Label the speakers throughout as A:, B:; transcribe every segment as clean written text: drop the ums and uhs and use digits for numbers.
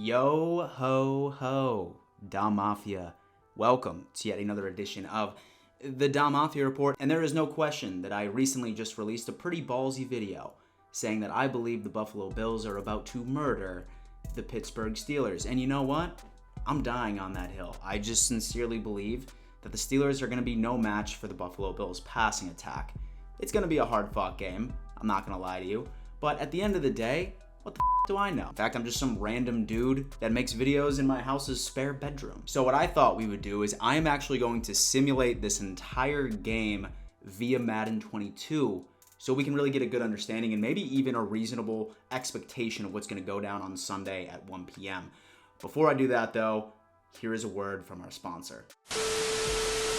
A: Yo ho ho, Dom Mafia. Welcome to yet another edition of the Dom Mafia Report. And there is no question that I recently just released a pretty ballsy video saying that I believe the Buffalo Bills are about to murder the Pittsburgh Steelers. And you know what? I'm dying on that hill. I just sincerely believe that the Steelers are going to be no match for the Buffalo Bills passing attack. It's going to be a hard-fought game. I'm not going to lie to you. But at the end of the day, what the do I know? In fact, I'm just some random dude that makes videos in my house's spare bedroom. So what I thought we would do is I am actually going to simulate this entire game via Madden 22 so we can really get a good understanding and maybe even a reasonable expectation of what's going to go down on Sunday at 1 p.m. Before I do that though, here is a word from our sponsor.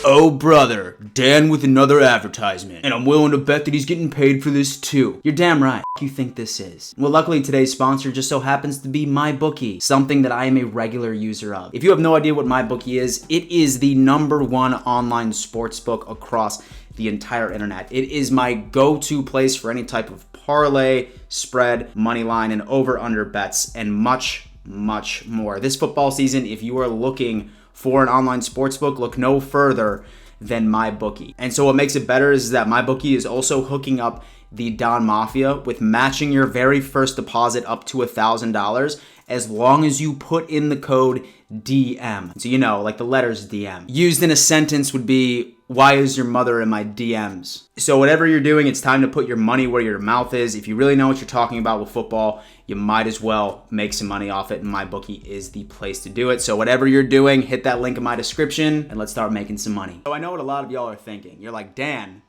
A: Oh brother, Dan with another advertisement, and I'm willing to bet that he's getting paid for this too. You're damn right. You think this is? Well, luckily today's sponsor just so happens to be MyBookie, something that I am a regular user of. If you have no idea what MyBookie is, it is the #1 online sportsbook across the entire internet. It is my go-to place for any type of parlay, spread, money line, and over-under bets, and much more. This football season, if you are looking for an online sportsbook, look no further than MyBookie. And so what makes it better is that MyBookie is also hooking up the Don Mafia with matching your very first deposit up to $1,000 as long as you put in the code DM. So you know, like the letters DM. Used in a sentence would be, why is your mother in my DMs? So whatever you're doing, it's time to put your money where your mouth is. If you really know what you're talking about with football, you might as well make some money off it, and MyBookie is the place to do it. So whatever you're doing, hit that link in my description, and let's start making some money. So I know what a lot of y'all are thinking. You're like, Dan,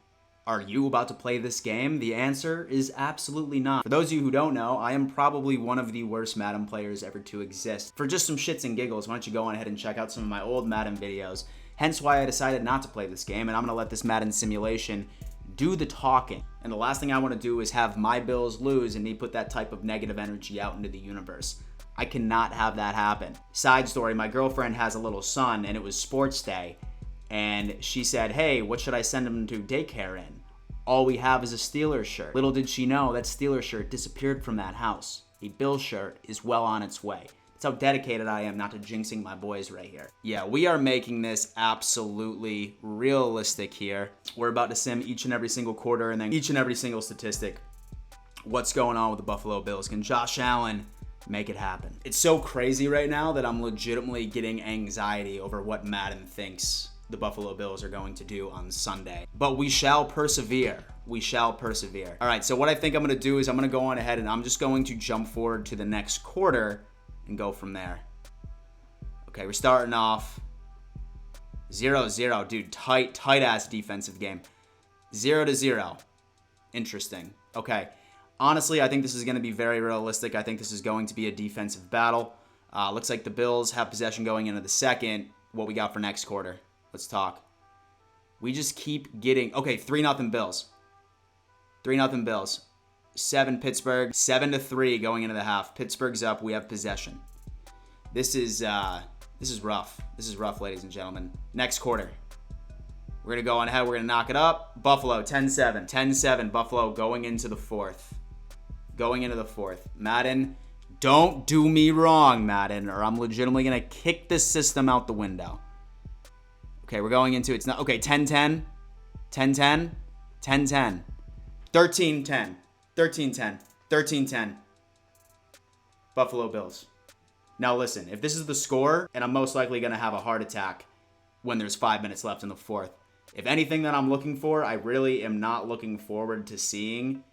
A: are you about to play this game? The answer is absolutely not. For those of you who don't know, I am probably one of the worst Madden players ever to exist. For just some shits and giggles, why don't you go on ahead and check out some of my old Madden videos. Hence why I decided not to play this game, and I'm gonna let this Madden simulation do the talking. And the last thing I wanna do is have my Bills lose and me put that type of negative energy out into the universe. I cannot have that happen. Side story, my girlfriend has a little son, and it was sports day, and she said, hey, what should I send him to daycare in? All we have is a Steelers shirt. Little did she know that Steelers shirt disappeared from that house. A Bills shirt is well on its way. That's how dedicated I am not to jinxing my boys right here. Yeah, we are making this absolutely realistic here. We're about to sim each and every single quarter and then each and every single statistic. What's going on with the Buffalo Bills? Can Josh Allen make it happen? It's so crazy right now that I'm legitimately getting anxiety over what Madden thinks the Buffalo Bills are going to do on Sunday. But we shall persevere. We shall persevere. All right, so what I think I'm going to do is I'm going to go on ahead and I'm just going to jump forward to the next quarter and go from there. Okay, we're starting off 0-0. Dude, tight-ass defensive game. 0-0. Interesting. Okay. Honestly, I think this is going to be very realistic. I think this is going to be a defensive battle. Looks like the Bills have possession going into the second. What we got for next quarter? Let's talk. We just keep getting... Okay, 3-0 Bills. 3-0 Bills. 7 Pittsburgh. 7-3 going into the half. Pittsburgh's up. We have possession. This is rough. This is rough, ladies and gentlemen. Next quarter. We're going to go on ahead. We're going to knock it up. Buffalo, 10-7. 10-7. Buffalo going into the fourth. Going into the fourth. Madden, don't do me wrong, Madden, or I'm legitimately going to kick this system out the window. Okay, we're going into it's not okay, 10-10. 10-10. 10-10. 13-10. 13-10. 13-10. Buffalo Bills. Now listen, if this is the score, and I'm most likely going to have a heart attack when there's 5 minutes left in the fourth. If anything that I'm looking for, I really am not looking forward to seeing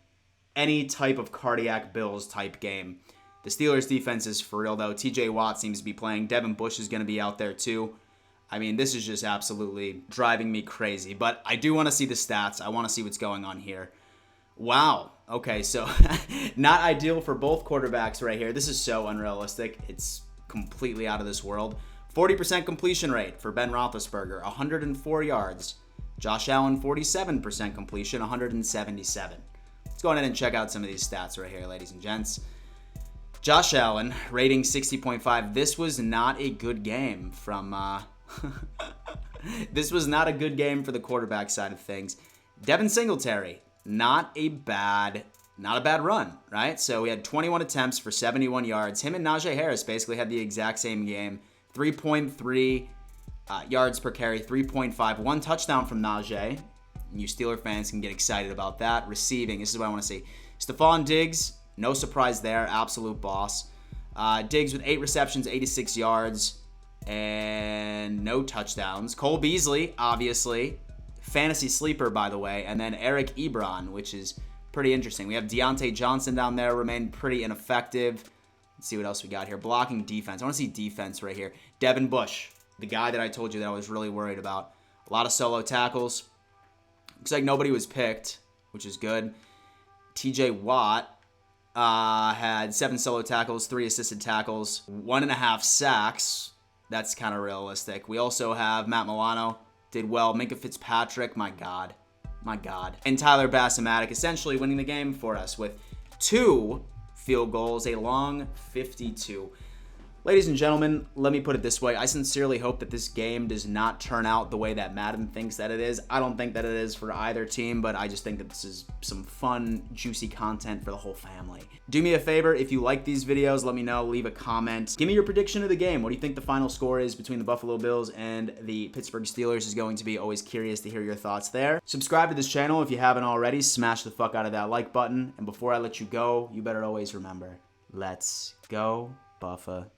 A: any type of cardiac Bills type game. The Steelers defense is for real though. TJ Watt seems to be playing. Devin Bush is going to be out there too. I mean, this is just absolutely driving me crazy. But I do want to see the stats. I want to see what's going on here. Wow. Okay, so not ideal for both quarterbacks right here. This is so unrealistic. It's completely out of this world. 40% completion rate for Ben Roethlisberger, 104 yards. Josh Allen, 47% completion, 177. Let's go ahead and check out some of these stats right here, ladies and gents. Josh Allen, rating 60.5. This was not a good game from... This was not a good game for the quarterback side of things. Devin Singletary, not a bad not a bad run, right? So we had 21 attempts for 71 yards. Him and Najee Harris basically had the exact same game. 3.3 yards per carry, 3.5. One touchdown from Najee. You Steeler fans can get excited about that. Receiving, this is what I want to see. Stephon Diggs, no surprise there, absolute boss. Diggs with 8 receptions, 86 yards, and no touchdowns. Cole Beasley, obviously. Fantasy sleeper, by the way. And then Eric Ebron, which is pretty interesting. We have Deontay Johnson down there, remained pretty ineffective. Let's see what else we got here. Blocking defense. I want to see defense right here. Devin Bush, the guy that I told you that I was really worried about. A lot of solo tackles. Looks like nobody was picked, which is good. TJ Watt had 7 solo tackles, 3 assisted tackles, 1.5 sacks. That's kind of realistic. We also have Matt Milano, did well. Minka Fitzpatrick, my God. My God. And Tyler Basamatic essentially winning the game for us with 2 field goals, a long 52. Ladies and gentlemen, let me put it this way. I sincerely hope that this game does not turn out the way that Madden thinks that it is. I don't think that it is for either team, but I just think that this is some fun, juicy content for the whole family. Do me a favor, if you like these videos, let me know, leave a comment. Give me your prediction of the game. What do you think the final score is between the Buffalo Bills and the Pittsburgh Steelers is going to be? Always curious to hear your thoughts there. Subscribe to this channel if you haven't already. Smash the fuck out of that like button. And before I let you go, you better always remember, let's go Buffalo.